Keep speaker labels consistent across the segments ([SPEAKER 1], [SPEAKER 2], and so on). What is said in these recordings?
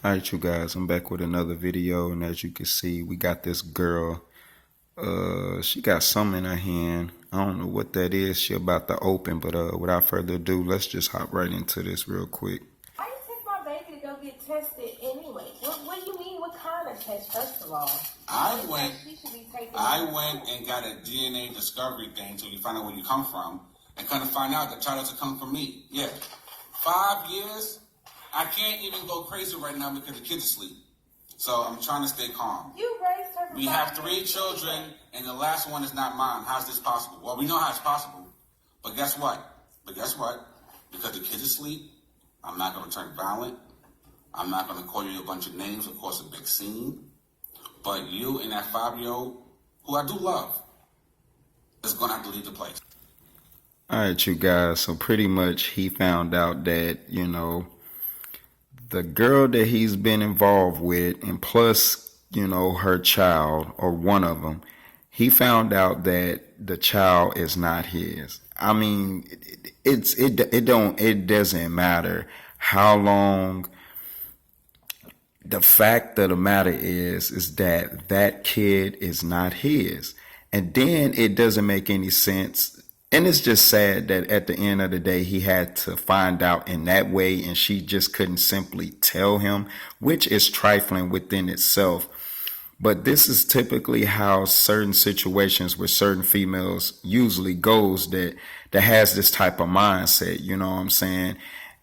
[SPEAKER 1] Alright, you guys, I'm back with another video, and as you can see, we got this girl. She got something in her hand. I don't know what that is. She about to open, but without further ado, let's just hop right into this real quick.
[SPEAKER 2] Why you take my baby to go get tested anyway? What do you mean? What kind of test? First of all,
[SPEAKER 3] I went and got a DNA discovery thing so you find out where you come from, and kind of find out the child doesn't come from me. Yeah, 5 years. I can't even go crazy right now because the kids are asleep. So I'm trying to stay calm.
[SPEAKER 2] you raised her.
[SPEAKER 3] We have 3 children, and the last one is not mine. How's this possible? Well, we know how it's possible, but guess what? Because the kids are asleep, I'm not going to turn violent. I'm not going to call you a bunch of names, of course, a big scene. But you and that 5-year-old, who I do love, is going to have to leave the place.
[SPEAKER 1] Alright, you guys, so pretty much he found out that, the girl that he's been involved with, and plus, her child, or one of them, he found out that the child is not his. I mean, it doesn't matter how long. The fact of the matter is that that kid is not his. And then it doesn't make any sense. And it's just sad that at the end of the day, he had to find out in that way, and she just couldn't simply tell him, which is trifling within itself. But this is typically how certain situations with certain females usually goes, that has this type of mindset, you know what I'm saying?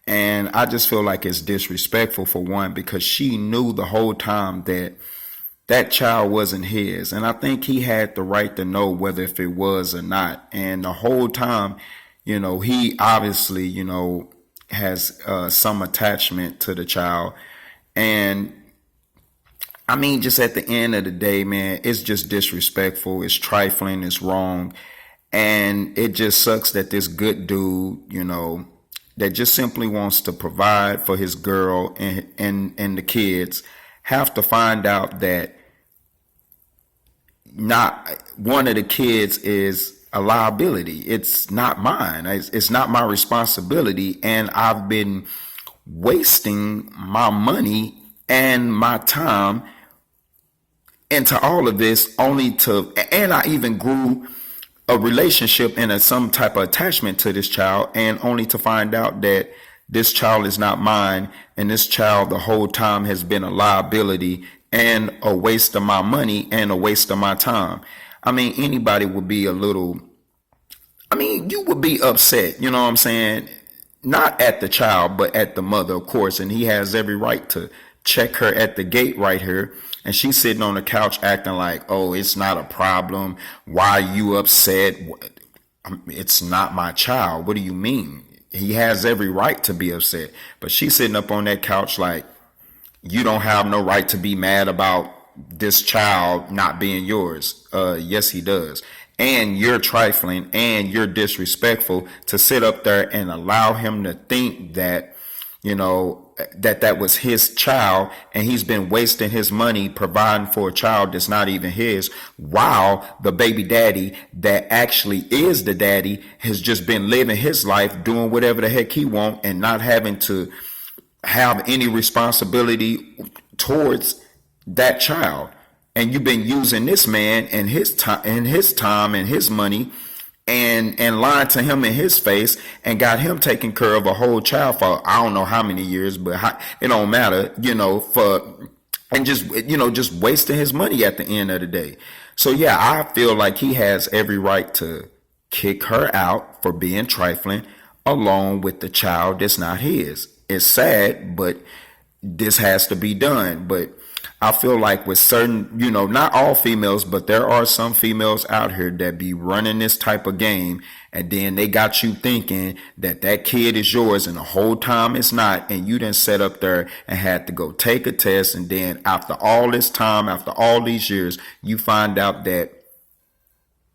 [SPEAKER 1] And I just feel like it's disrespectful, for one, because she knew the whole time that that child wasn't his. And I think he had the right to know whether if it was or not. And the whole time, he obviously, has some attachment to the child. And I mean, just at the end of the day, man, it's just disrespectful. It's trifling. It's wrong. And it just sucks that this good dude, that just simply wants to provide for his girl and the kids, have to find out that not one of the kids is a liability. It's not mine. It's not my responsibility. And I've been wasting my money and my time into all of this and I even grew a relationship and some type of attachment to this child, and only to find out that this child is not mine, and this child the whole time has been a liability and a waste of my money and a waste of my time. I mean, anybody would be you would be upset, you know what I'm saying? Not at the child, but at the mother, of course, and he has every right to check her at the gate right here. And she's sitting on the couch acting like, oh, it's not a problem. Why are you upset? It's not my child. What do you mean? He has every right to be upset. But she's sitting up on that couch like, you don't have no right to be mad about this child not being yours. Yes, he does. And you're trifling and you're disrespectful to sit up there and allow him to think that, that was his child, and he's been wasting his money providing for a child that's not even his, while the baby daddy that actually is the daddy has just been living his life doing whatever the heck he wants and not having to have any responsibility towards that child. And you've been using this man and his time and his money and lied to him in his face and got him taking care of a whole child for I don't know how many years, but it don't matter, just wasting his money at the end of the day. So yeah, I feel like he has every right to kick her out for being trifling along with the child that's not his. It's sad, but this has to be done. But I feel like with certain, not all females, but there are some females out here that be running this type of game, and then they got you thinking that that kid is yours, and the whole time it's not, and you didn't set up there and had to go take a test, and then after all this time, after all these years, you find out that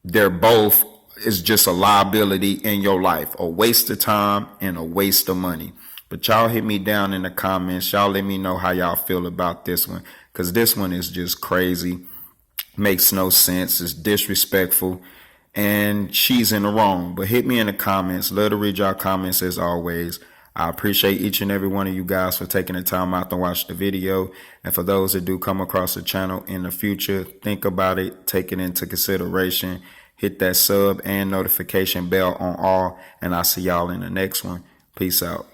[SPEAKER 1] they're both is just a liability in your life, a waste of time and a waste of money. But y'all hit me down in the comments. Y'all let me know how y'all feel about this one, because this one is just crazy. Makes no sense. It's disrespectful. And she's in the wrong. But hit me in the comments. Let her read y'all comments as always. I appreciate each and every one of you guys for taking the time out to watch the video. And for those that do come across the channel in the future, think about it, take it into consideration, hit that sub and notification bell on all, and I'll see y'all in the next one. Peace out.